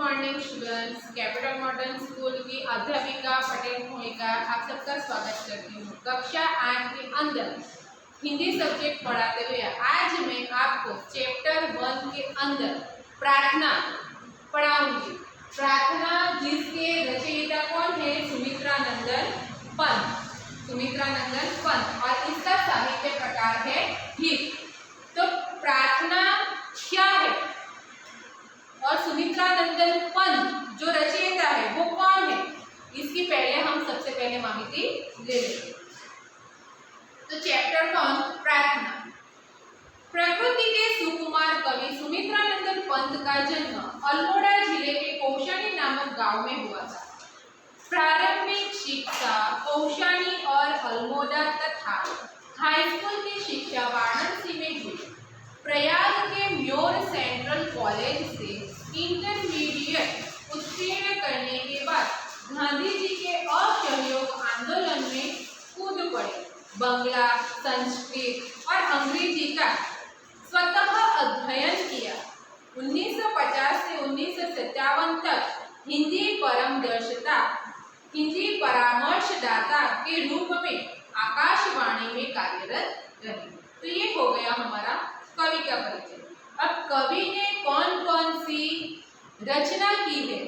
Morning students, capital modern school की अध्यापिका पटेल भूमिका आप सबका स्वागत करती हूँ। कक्षा 8 के अंदर हिंदी सब्जेक्ट पढ़ाते हुए आज मैं आपको चैप्टर 1 के अंदर प्रार्थना पढ़ाऊंगी। प्रार्थना जिसके रचयिता कौन है? सुमित्रा नंदन पंत। सुमित्रा नंदन पंत और इसका साहित्य प्रकार है गीत। तो प्रार्थना क्या है और सुमित्रा नंदन पंत जो रचयिता है वो कौन है, इसकी पहले हम सबसे पहले माहिती ले लेंगे। तो चैप्टर 1 प्रार्थना। प्रकृति के सुकुमार कवि सुमित्रा नंदन पंत का जन्म अल्मोड़ा जिले के कौशानी नामक गांव में हुआ था। प्रारंभिक शिक्षा कौशानी और अल्मोड़ा तथा हाई स्कूल की शिक्षा वाराणसी में हुई। प्रयाग के म्योर सेंट्रल कॉलेज से इंटरमीडिएट उत्तीर्ण करने के बाद गांधी जी के असहयोग आंदोलन में कूद पड़े। बंगला, संस्कृत और अंग्रेजी का स्वतः अध्ययन किया। 1950 से 1957 तक हिंदी परामर्शदाता के रूप में आकाशवाणी में कार्यरत रहे। तो ये हो गया हमारा कवि का परिचय। अब कवि ने कौन कौन सी रचना की है,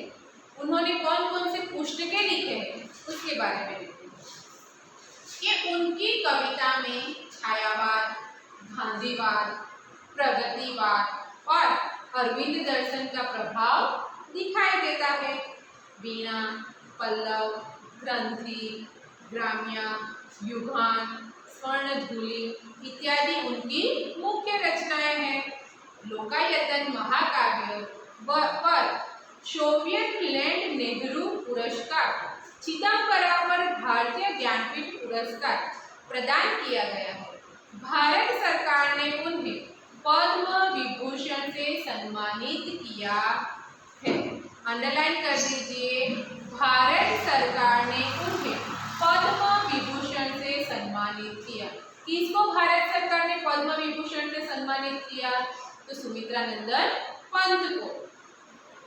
उन्होंने कौन कौन से पुस्तकें लिखे हैं, उसके बारे में देखते हैं कि उनकी कविता में छायावाद, गांधीवाद, प्रगतिवाद और अरविंद दर्शन का प्रभाव दिखाई देता है। वीणा, पल्लव, ग्रंथि, ग्राम्य, युगान, स्वर्णधूलि इत्यादि उनकी मुख्य रचनाएं हैं। लोकायतन महाकाव्य पर सोवियत लैंड नेहरू पुरस्कार, चिदंबरा पर भारतीय ज्ञानपीठ पुरस्कार प्रदान किया गया है। भारत सरकार ने उन्हें पद्म विभूषण से सम्मानित किया है। अंडरलाइन कर दीजिए, भारत सरकार ने उन्हें पद्म विभूषण से सम्मानित किया। किसको भारत सरकार ने पद्म विभूषण से सम्मानित किया? तो सुमित्रा नंदन पंत को।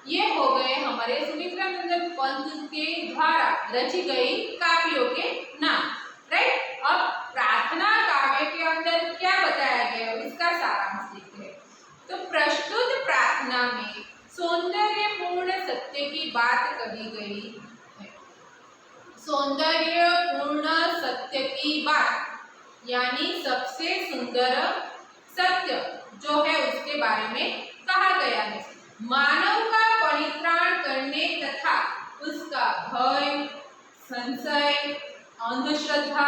ये हो गए हमारे सुमित्रा नंदन पंत के द्वारा रची गई काव्यों के नाम, राइट। अब प्रार्थना काव्य के अंदर क्या बताया गया है इसका सारांश देखते हैं। तो प्रस्तुत प्रार्थना में सौंदर्यपूर्ण सत्य की बात कही गई है। सौंदर्यपूर्ण सत्य की बात यानी सबसे सुंदर सत्य जो है उसके बारे में कहा गया है। मानव का परित्राण करने तथा उसका भय, संशय, अंधश्रद्धा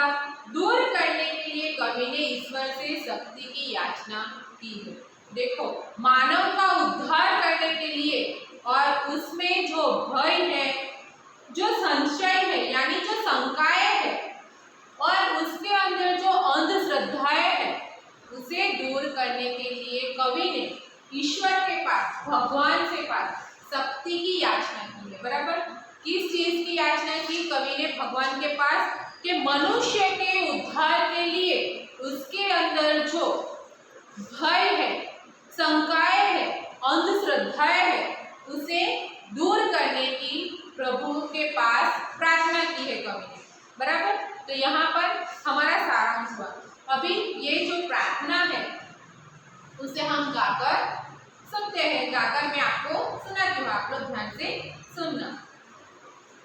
दूर करने के लिए कवि ने ईश्वर से शक्ति की याचना की है। देखो, मानव का उद्धार करने के लिए और उसमें जो भय है, जो संशय है यानी जो शंकाएं है और उसके अंदर जो अंधश्रद्धाएं है उसे दूर करने के लिए कवि ने ईश्वर के पास, भगवान से पास शक्ति की याचना की है। बराबर। किस चीज की याचना की कवि ने भगवान के पास? कि मनुष्य के उद्धार के लिए उसके अंदर जो भय है, शंकाएं है, अंधश्रद्धाएं है उसे दूर करने की प्रभु के पास प्रार्थना की है कवि ने। बराबर। तो यहाँ पर हमारा सारांश हुआ। अभी ये जो प्रार्थना है उसे हम गाकर सुनते हैं। गाकर मैं आपको सुनाती हूँ, आप लोग ध्यान से सुनना।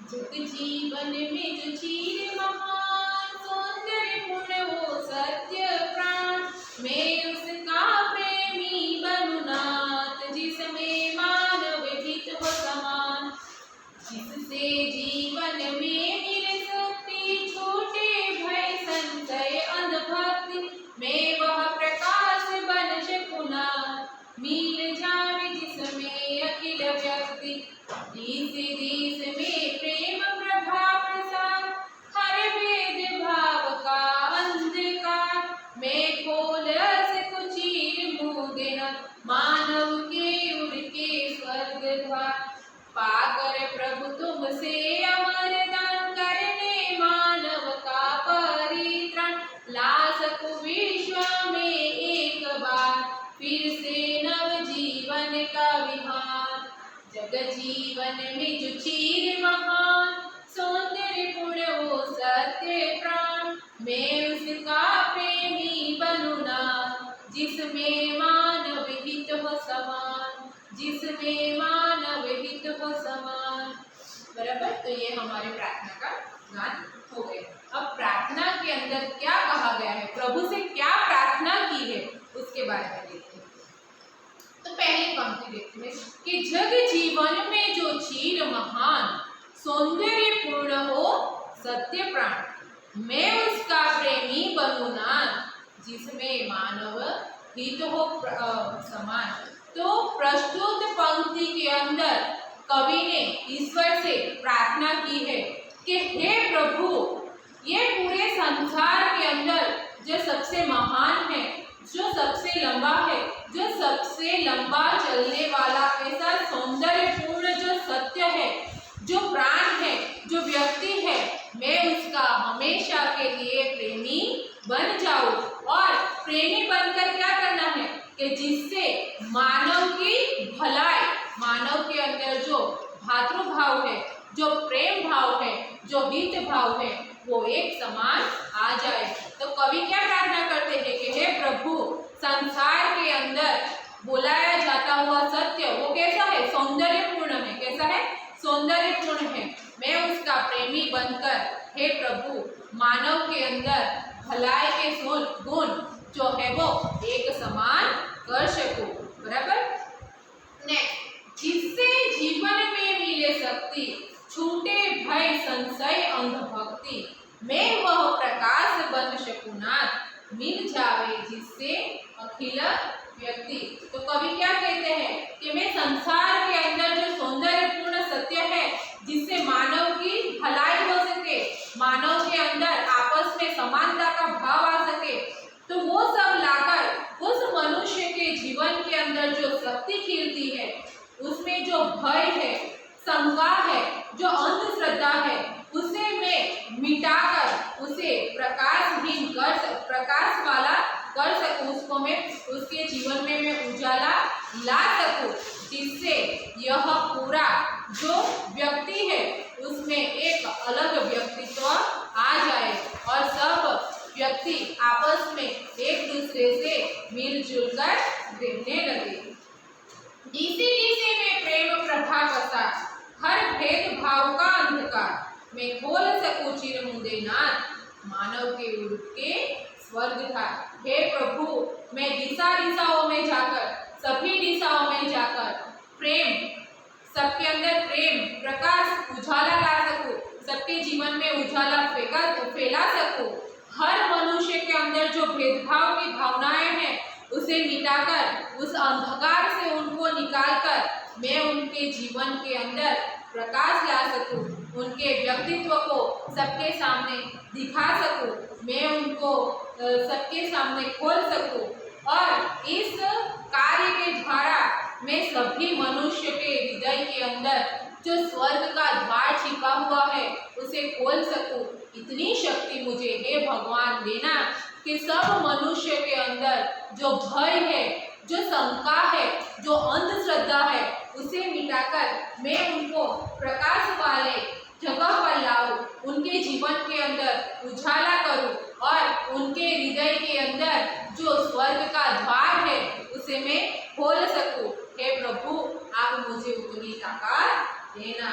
जग जीवन में जो चीर महान सौंदर्यपूर्ण वो सत्य प्राण, मैं उसका प्रेमी बनूं नाथ जिसमें मानव हित हो समान। जिससे जीवन में मिले शक्ति, छोटे भय संशय अंधभक्ति, मैं वह प्रकाश बन सकूं मिल जावे जिसमें अखिल व्यक्ति। दिस दिस में प्रेम प्रभाव प्रसार, हर भेद भाव का अंधकार, मैं खोल सकूं चीर मुँह देना मानव के उड़ के स्वर्ग द्वार। पाकर प्रभु तुमसे अमर दान, करने मानव का परित्राण, ला सकूं विश्व में एक बार फिर से नव जीवन का विहार। जग जीवन में जो चीर महान, सौंदर्य पूर्ण वो सत्य प्राण, मैं उसका प्रेमी बनूं ना, जिसमें मानव हित हो समान, जिसमें मानव हित हो समान। बराबर। तो ये हमारे प्रार्थना का गान हो गया। अब प्रार्थना के अंदर क्या कहा गया है, प्रभु से क्या प्रार्थना की है, उसके बारे में देखते हैं। तो पहली पंक्ति देखते हैं कि जग जीवन में जो चीर महान, सौंदर्य पूर्ण हो सत्य प्राण, मैं उसका प्रेमी बनूं ना, जिसमें मानव हित हो समान। तो प्रस्तुत पंक्ति के अंदर कवि ने ईश्वर से प्रार्थना की है कि हे प्रभु, ये पूरे संसार के अंदर जो सबसे महान है, जो सबसे लंबा है, जो सबसे लंबा चलने वाला ऐसा सौंदर्यपूर्ण जो सत्य है, जो प्राण है, जो व्यक्ति है, मैं उसका हमेशा के लिए प्रेमी बन जाऊं। और प्रेमी बनकर क्या करना है कि जिससे मानव की भलाई, मानव के अंदर जो भातृभाव है, जो प्रेम भाव है, जो हित भाव है, वो एक समान आ जाए। तो कवि क्या प्रार्थना करते हैं कि हे प्रभु, संसार के अंदर बुलाया जाता हुआ सत्य वो कैसा है, सौंदर्यपूर्ण है। कैसा है, सौंदर्यपूर्ण है। मैं उसका प्रेमी बनकर हे प्रभु मानव के अंदर भलाई के गुण जो है वो एक समान कर सकूं। बराबर। नेक्स्ट, जिससे जीवन में मिले शक्ति, छूटे भय संशय अंधभक्ति, मैं वह प्रकाश बन सकूं नाथ, मिल जावे जिससे अखिल व्यक्ति। तो कवि क्या कहते हैं कि मैं संसार के अंदर जो सौंदर्यपूर्ण सत्य है, जिससे मानव की भलाई हो सके, मानव के अंदर आपस में समानता का भाव आ सके, तो वो सब लाकर उस मनुष्य के जीवन के अंदर जो शक्ति खिलती है, उसमें जो भय है, शंका है, जो अंधश्रद्धा है, उसे मैं मिटाकर उसे प्रकाशहीन कर प्रकाश वाला कर सकूं, उसको मैं उसके जीवन में मैं उजाला ला सकूं, जिससे यह पूरा जो व्यक्ति है उसमें एक अलग व्यक्तित्व आ जाए और सब व्यक्ति आपस में एक दूसरे से मिलजुल कर रहने लगे। दिसे दिसे में प्रेम प्रभा बसा, हर भेद भाव का अंधकार, मैं खोल सकूं चिर मुंदे नाथ, मानव के उड़ के स्वर्ग था। हे प्रभु, मैं दिशा दिशाओं में जाकर, सभी दिशाओं में जाकर प्रेम, सबके अंदर प्रेम प्रकाश उजाला ला सकूं, सबके जीवन में उजाला फैला सकूं, हर मनुष्य के अंदर जो भेदभाव की भावनाएं हैं उसे मिटाकर, उस अंधकार से उनको निकालकर मैं उनके जीवन के अंदर प्रकाश ला सकूं, उनके व्यक्तित्व को सबके सामने दिखा सकूं, मैं उनको सबके सामने खोल सकूं और इस कार्य के द्वारा मैं सभी मनुष्य के हृदय के अंदर जो स्वर्ग का द्वार छिपा हुआ है उसे खोल सकूं। इतनी शक्ति मुझे हे भगवान देना कि सब मनुष्य के अंदर जो भय है, जो शंका है, जो अंधश्रद्धा है, उसे मिटाकर मैं उनको प्रकाश वाले जगह पर लाऊं, उनके जीवन के अंदर उजाला करूं और उनके हृदय के अंदर जो स्वर्ग का द्वार है उसे मैं खोल सकूं। हे प्रभु, आप मुझे उतनी ताकत देना।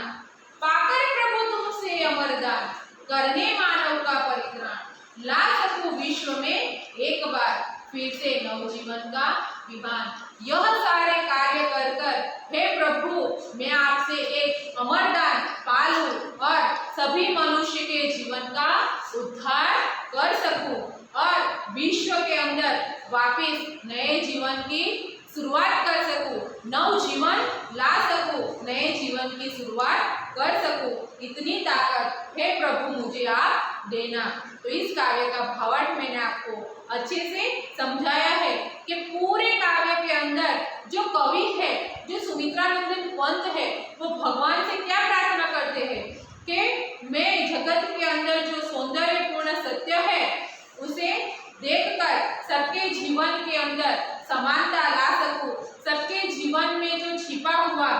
पाकर प्रभु तुमसे अमरदान, करने मानव का परित्राण, ला सकूं विश्व में एक बार फिर से नवजीवन का विमान। यह सारे कार्य कर कर हे प्रभु मैं आपसे एक अमरदान पालूं और सभी मनुष्य के जीवन का उद्धार कर सकूं और विश्व के अंदर वापस नए जीवन की शुरुआत कर सकूं, नव जीवन ला सकूं, नए जीवन की शुरुआत कर सकूं। इतनी ताकत हे प्रभु मुझे आप देना। तो इस काव्य का भावार्थ मैंने आपको अच्छे से समझाया है कि पूरे काव्य के अंदर जो कवि है, जो सुमित्रानंदन पंत है, वो भगवान से क्या प्रार्थना करते हैं कि मैं जगत के अंदर जो सौंदर्यपूर्ण सत्य है उसे देखकर सबके जीवन के अंदर समानता ला सकूं, सबके जीवन में जो छिपा हुआ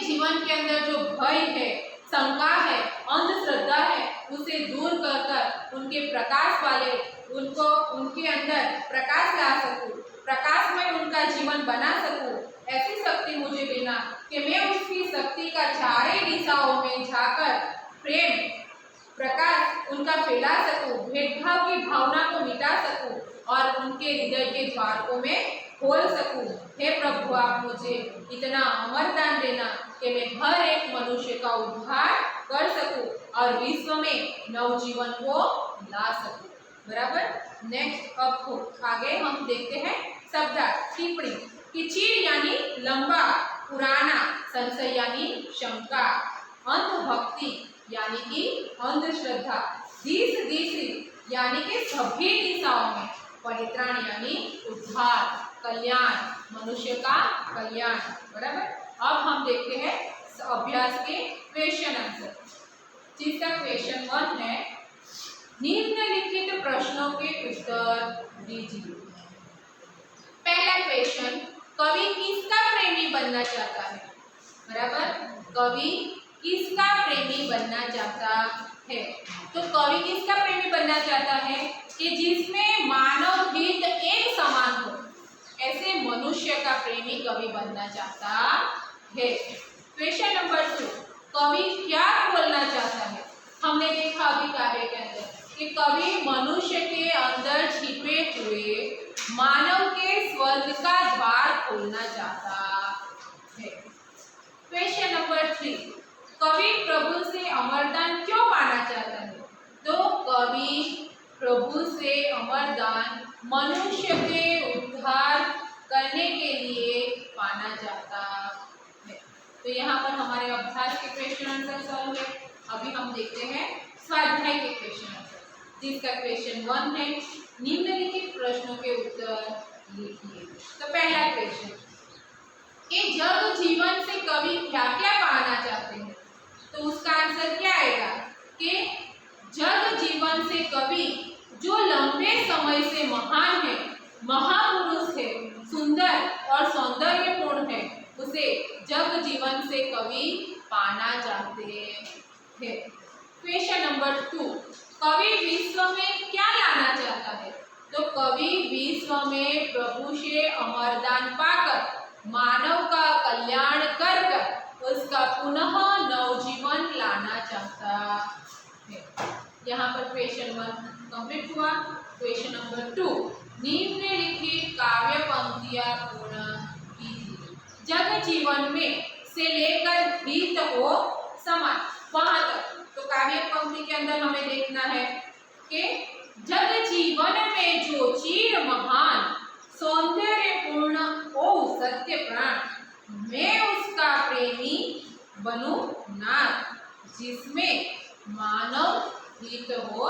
जीवन के अंदर जो भय है, शंका है, अंधश्रद्धा है, उसे दूर कर कर उनके प्रकाश वाले उनको उनके अंदर प्रकाश ला सकूं, प्रकाशमय उनका जीवन बना सकूं। ऐसी शक्ति मुझे देना कि मैं उसकी शक्ति का चारों दिशाओं में जाकर प्रेम प्रकाश उनका फैला सकूं, भेदभाव की भावना को मिटा सकूं और उनके हृदय के द्वार को मैं खोल सकूं। हे प्रभु, आप मुझे इतना अमर दान देना कि मैं हर एक मनुष्य का उद्धार कर सकूं और विश्व में नवजीवन को ला सकूं। बराबर। नेक्स्ट अब आगे हम देखते हैं शब्दार्थ टिप्पणी कि चीर यानी लंबा, पुराना, संशय यानी शंका, अंधभक्ति यानी कि अंधश्रद्धा, दिश यानी कि सभी दिशाओं में, परित्राण यानी उद्धार, कल्याण, मनुष्य का कल्याण। बराबर। अब हम देखते हैं अभ्यास के क्वेश्चन आंसर, जिसका क्वेश्चन 1 है निम्नलिखित प्रश्नों के उत्तर दीजिए। पहला क्वेश्चन, कवि किसका प्रेमी बनना चाहता है? बराबर। कवि किसका प्रेमी बनना चाहता है? तो कवि किसका प्रेमी बनना चाहता है कि जिसमें मानव हित एक समान हो, ऐसे मनुष्य का प्रेमी कवि बनना चाहता है। क्वेश्चन नंबर 2, कवि क्या बोलना चाहता है? हमने देखा अभी काव्य के अंदर कि कवि मनुष्य के अंदर छिपे हुए मानव के स्वर्ग का द्वार खोलना चाहता है। क्वेश्चन नंबर 3, कवि प्रभु से अमरदान क्यों पाना चाहता है? तो कवि प्रभु से अमरदान मनुष्य के उद्धार करने के लिए पाना चाहता है। तो यहाँ पर हमारे अभ्यास के क्वेश्चन आंसर सॉल्व है। अभी हम देखते हैं स्वाध्याय के क्वेश्चन आंसर, जिसका क्वेश्चन 1 है निम्नलिखित प्रश्नों के उत्तर लिखिए। तो पहला क्वेश्चन कि जग जीवन से कवि क्या क्या पाना चाहते हैं? तो उसका आंसर क्या आएगा कि जग जीवन से कवि जो लंबे समय से महान है, महापुरुष है, सुंदर और सौंदर्यपूर्ण है, उसे जग जीवन से कवि पाना चाहते हैं। क्वेश्चन नंबर 2, कवि विश्व में क्या लाना चाहता है? तो कवि विश्व में प्रभु से अमरदान पाकर मानव का कल्याण कर उसका पुनः नवजीवन लाना चाहता है। यहाँ पर क्वेश्चन 1 कंप्लीट हुआ। क्वेश्चन नंबर 2, निम्नलिखित काव्य पंक्तियां पूर्ण कीजिए। जग जीवन में से लेकर हित हो समान, वहां तक। तो काव्य पंक्ति के अंदर हमें देखना है कि जग जीवन में जो चीर महान, सौंदर्यपूर्ण ओ सत्य प्राण, मैं उसका प्रेमी बनूं नाथ, जिसमें मानव हित हो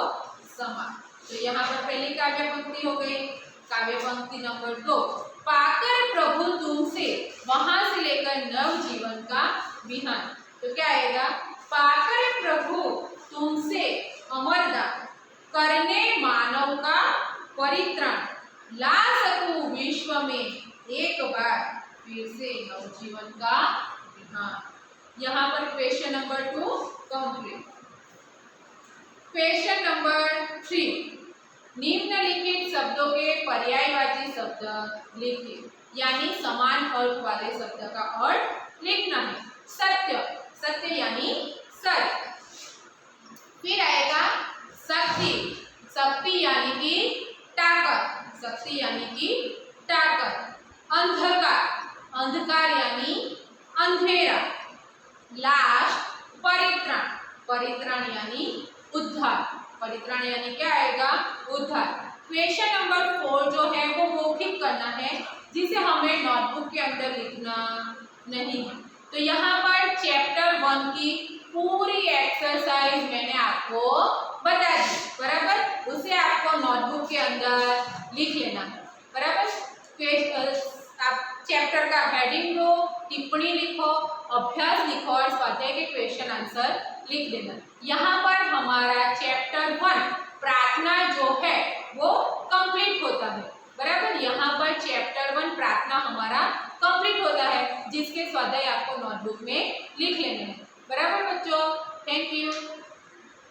समान। तो यहाँ पर पहली काव्य पंक्ति हो गई। काव्य पंक्ति नंबर 2, पाकर प्रभु तुमसे, वहां से लेकर नव जीवन का विहान। तो क्या आएगा? पाकर प्रभु तुमसे अमरदान करने मानव का परित्राण ला सकूं विश्व में एक बार फिर से नवजीवन का विहान। यहाँ पर question number 2 complete. Question number 3, निम्नलिखित शब्दों के पर्यायवाची शब्द लिखिए, यानी समान अर्थ वाले शब्द का अर्थ लिखना है। सत्य, सत्य यानी सच। फिर आएगा शक्ति, शक्ति यानी कि ताकत, शक्ति यानी कि ताकत। अंधकार, अंधकार यानी अंधेरा। लास्ट परित्राण, परित्राण यानी उद्धार, परित्राण यानी क्या आएगा? उद्धार। क्वेश्चन नंबर 4 जो है वो मौखिक करना है, जिसे हमें नोटबुक के अंदर लिखना नहीं है। तो यहाँ पर चैप्टर 1 की पूरी एक्सरसाइज मैंने आपको बता दी। बराबर। उसे आपको नोटबुक के अंदर लिख लेना है। बराबर। आप चैप्टर का हेडिंग लो, टिप्पणी लिखो, अभ्यास लिखो और स्वाध्याय के क्वेश्चन आंसर लिख देना। यहाँ पर हमारा चैप्टर 1 प्रार्थना जो है वो कंप्लीट होता है। बराबर। यहाँ पर चैप्टर 1 प्रार्थना हमारा कंप्लीट होता है, जिसके स्वाध्याय आपको नोटबुक में लिख लेने हैं। बराबर बच्चों, थैंक यू।